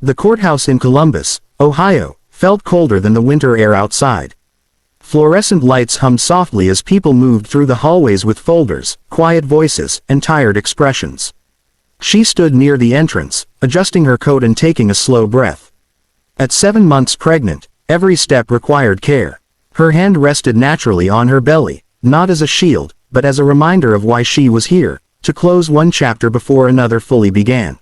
The courthouse in Columbus, Ohio, felt colder than the winter air outside. Fluorescent lights hummed softly as people moved through the hallways with folders, quiet voices, and tired expressions. She stood near the entrance, adjusting her coat and taking a slow breath. At 7 months pregnant, every step required care. Her hand rested naturally on her belly, not as a shield, but as a reminder of why she was here, to close one chapter before another fully began.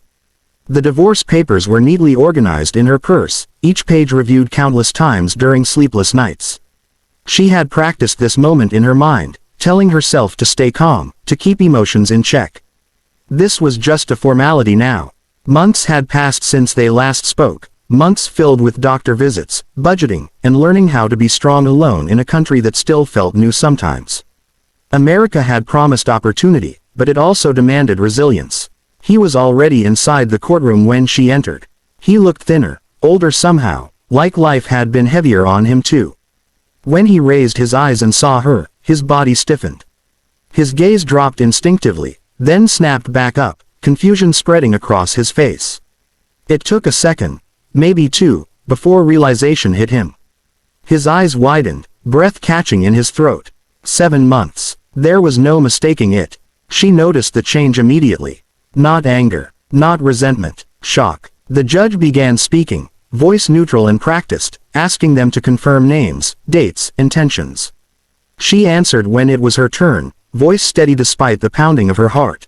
The divorce papers were neatly organized in her purse, each page reviewed countless times during sleepless nights. She had practiced this moment in her mind, telling herself to stay calm, to keep emotions in check. This was just a formality now. Months had passed since they last spoke, months filled with doctor visits, budgeting, and learning how to be strong alone in a country that still felt new sometimes. America had promised opportunity, but it also demanded resilience. He was already inside the courtroom when she entered. He looked thinner, older somehow, like life had been heavier on him too. When he raised his eyes and saw her, his body stiffened. His gaze dropped instinctively, then snapped back up, confusion spreading across his face. It took a second, maybe two, before realization hit him. His eyes widened, breath catching in his throat. 7 months. There was no mistaking it. She noticed the change immediately. Not anger, not resentment, shock. The judge began speaking, voice neutral and practiced, asking them to confirm names, dates, intentions. She answered when it was her turn, voice steady despite the pounding of her heart.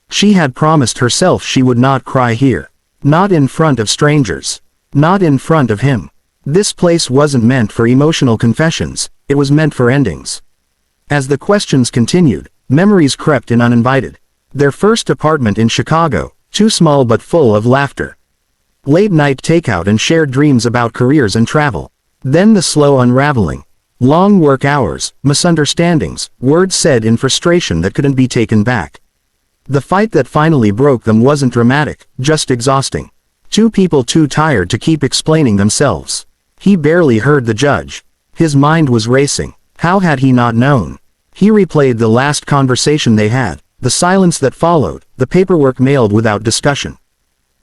She had promised herself she would not cry here. Not in front of strangers. Not in front of him. This place wasn't meant for emotional confessions, it was meant for endings. As the questions continued, memories crept in uninvited. Their first apartment in Chicago, too small but full of laughter. Late-night takeout and shared dreams about careers and travel. Then the slow unraveling. Long work hours, misunderstandings, words said in frustration that couldn't be taken back. The fight that finally broke them wasn't dramatic, just exhausting. Two people too tired to keep explaining themselves. He barely heard the judge. His mind was racing. How had he not known? He replayed the last conversation they had, the silence that followed, the paperwork mailed without discussion.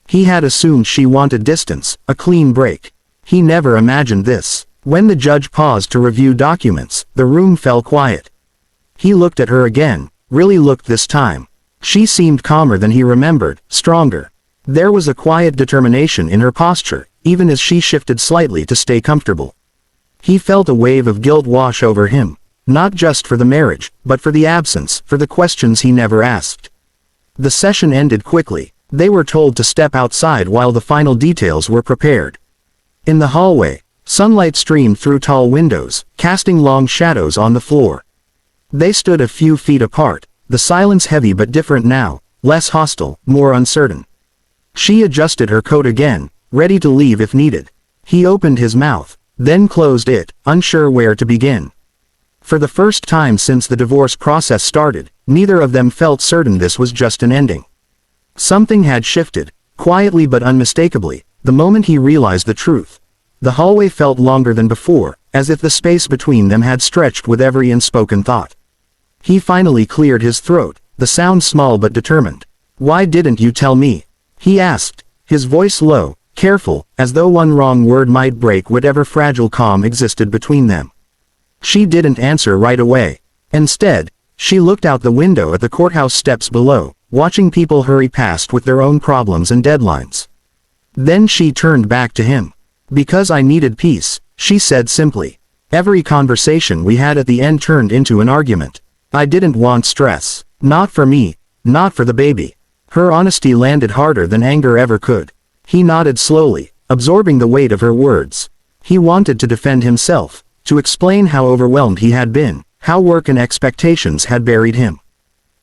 He had assumed she wanted distance, a clean break. He never imagined this. When the judge paused to review documents, the room fell quiet. He looked at her again, really looked this time. She seemed calmer than he remembered, stronger. There was a quiet determination in her posture, even as she shifted slightly to stay comfortable. He felt a wave of guilt wash over him, not just for the marriage, but for the absence, for the questions he never asked. The session ended quickly. They were told to step outside while the final details were prepared. In the hallway, sunlight streamed through tall windows, casting long shadows on the floor. They stood a few feet apart, the silence heavy but different now, less hostile, more uncertain. She adjusted her coat again, ready to leave if needed. He opened his mouth, then closed it, unsure where to begin. For the first time since the divorce process started, neither of them felt certain this was just an ending. Something had shifted, quietly but unmistakably, the moment he realized the truth. The hallway felt longer than before, as if the space between them had stretched with every unspoken thought. He finally cleared his throat, the sound small but determined. "Why didn't you tell me?" he asked, his voice low, careful, as though one wrong word might break whatever fragile calm existed between them. She didn't answer right away. Instead, she looked out the window at the courthouse steps below, watching people hurry past with their own problems and deadlines. Then she turned back to him. "Because I needed peace," she said simply. "Every conversation we had at the end turned into an argument. I didn't want stress. Not for me, not for the baby." Her honesty landed harder than anger ever could. He nodded slowly, absorbing the weight of her words. He wanted to defend himself, to explain how overwhelmed he had been, how work and expectations had buried him.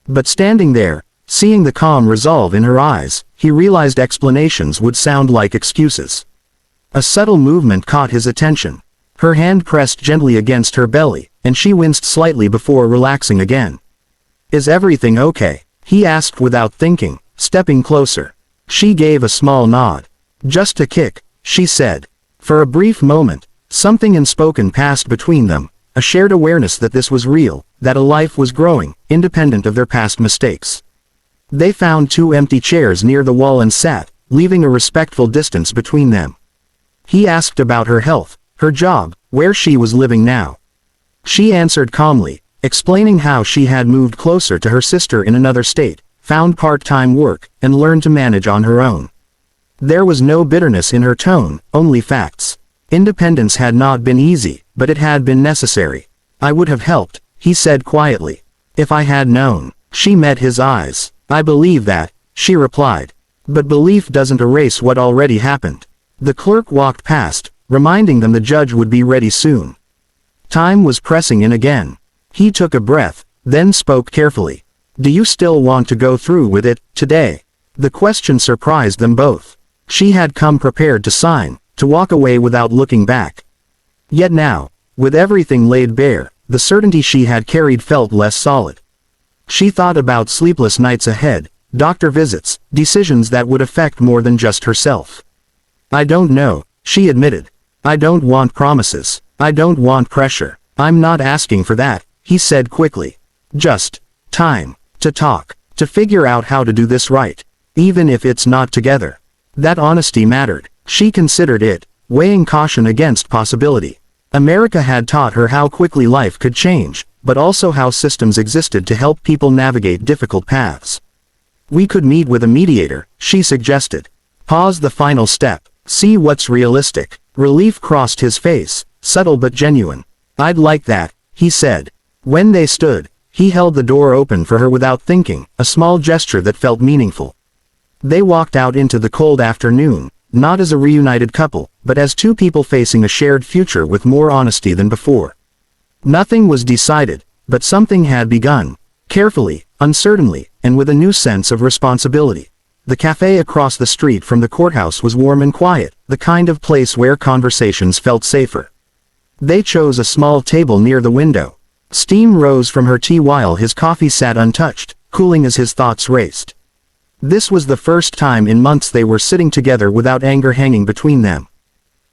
But standing there, seeing the calm resolve in her eyes, he realized explanations would sound like excuses. A subtle movement caught his attention. Her hand pressed gently against her belly, and she winced slightly before relaxing again. "Is everything okay?" he asked without thinking, stepping closer. She gave a small nod. "Just a kick," she said. For a brief moment, something unspoken passed between them, a shared awareness that this was real, that a life was growing, independent of their past mistakes. They found 2 empty chairs near the wall and sat, leaving a respectful distance between them. He asked about her health, her job, where she was living now. She answered calmly, explaining how she had moved closer to her sister in another state, found part-time work, and learned to manage on her own. There was no bitterness in her tone, only facts. Independence had not been easy, but it had been necessary. I would have helped, he said quietly. If I had known. She met his eyes. I believe that, she replied. But belief doesn't erase what already happened. The clerk walked past, reminding them the judge would be ready soon. Time was pressing in again. He took a breath, then spoke carefully. Do you still want to go through with it, today? The question surprised them both. She had come prepared to sign, to walk away without looking back. Yet now, with everything laid bare, the certainty she had carried felt less solid. She thought about sleepless nights ahead, doctor visits, decisions that would affect more than just herself. I don't know, she admitted. I don't want promises. I don't want pressure. I'm not asking for that, he said quickly. Just time to talk, to figure out how to do this right, even if it's not together. That honesty mattered. She considered it, weighing caution against possibility. America had taught her how quickly life could change, but also how systems existed to help people navigate difficult paths. We could meet with a mediator, she suggested. Pause the final step. See what's realistic. Relief crossed his face, subtle but genuine. I'd like that, he said. When they stood, he held the door open for her without thinking, a small gesture that felt meaningful. They walked out into the cold afternoon, not as a reunited couple, but as two people facing a shared future with more honesty than before. Nothing was decided, but something had begun, carefully, uncertainly, and with a new sense of responsibility. The cafe across the street from the courthouse was warm and quiet, the kind of place where conversations felt safer. They chose a small table near the window. Steam rose from her tea while his coffee sat untouched, cooling as his thoughts raced. This was the first time in months they were sitting together without anger hanging between them.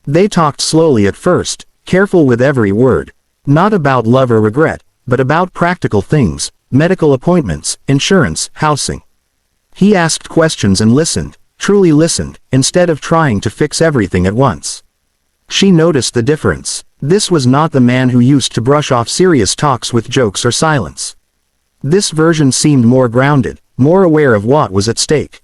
They talked slowly at first, careful with every word. Not about love or regret, but about practical things, medical appointments, insurance, housing. He asked questions and listened, truly listened, instead of trying to fix everything at once. She noticed the difference. This was not the man who used to brush off serious talks with jokes or silence. This version seemed more grounded, more aware of what was at stake.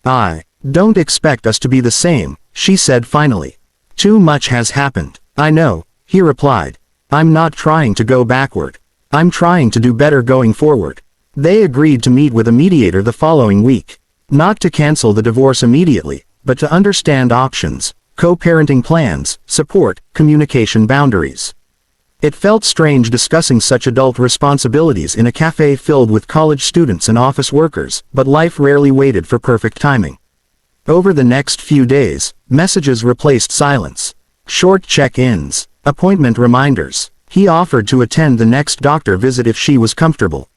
I don't expect us to be the same, she said finally. Too much has happened. I know, he replied. I'm not trying to go backward. I'm trying to do better going forward. They agreed to meet with a mediator the following week. Not to cancel the divorce immediately, but to understand options, co-parenting plans, support, communication boundaries. It felt strange discussing such adult responsibilities in a cafe filled with college students and office workers, but life rarely waited for perfect timing. Over the next few days, messages replaced silence. Short check-ins, appointment reminders. He offered to attend the next doctor visit if she was comfortable.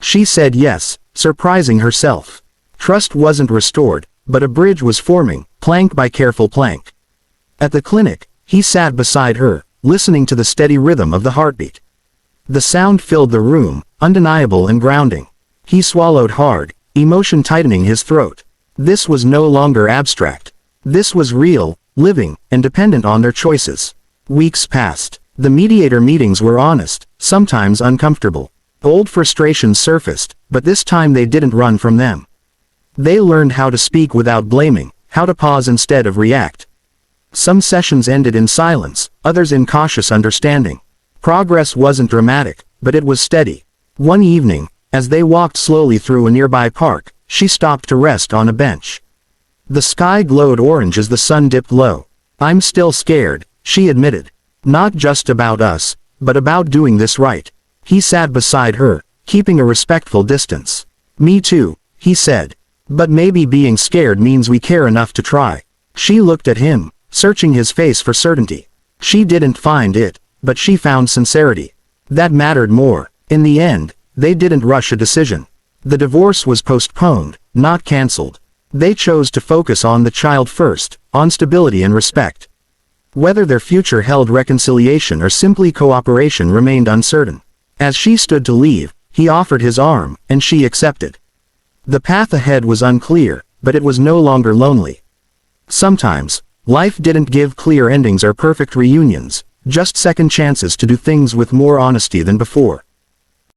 She said yes, surprising herself. Trust wasn't restored, but a bridge was forming, plank by careful plank. At the clinic, he sat beside her, listening to the steady rhythm of the heartbeat. The sound filled the room, undeniable and grounding. He swallowed hard, emotion tightening his throat. This was no longer abstract. This was real, living, and dependent on their choices. Weeks passed. The mediator meetings were honest, sometimes uncomfortable. Old frustrations surfaced, but this time they didn't run from them. They learned how to speak without blaming, how to pause instead of react. Some sessions ended in silence, others in cautious understanding. Progress wasn't dramatic, but it was steady. One evening, as they walked slowly through a nearby park, she stopped to rest on a bench. The sky glowed orange as the sun dipped low. I'm still scared, she admitted. Not just about us, but about doing this right. He sat beside her, keeping a respectful distance. Me too, he said. But maybe being scared means we care enough to try. She looked at him, searching his face for certainty. She didn't find it, but she found sincerity. That mattered more. In the end, they didn't rush a decision. The divorce was postponed, not canceled. They chose to focus on the child first, on stability and respect. Whether their future held reconciliation or simply cooperation remained uncertain. As she stood to leave, he offered his arm, and she accepted. The path ahead was unclear, but it was no longer lonely. Sometimes, life didn't give clear endings or perfect reunions, just second chances to do things with more honesty than before.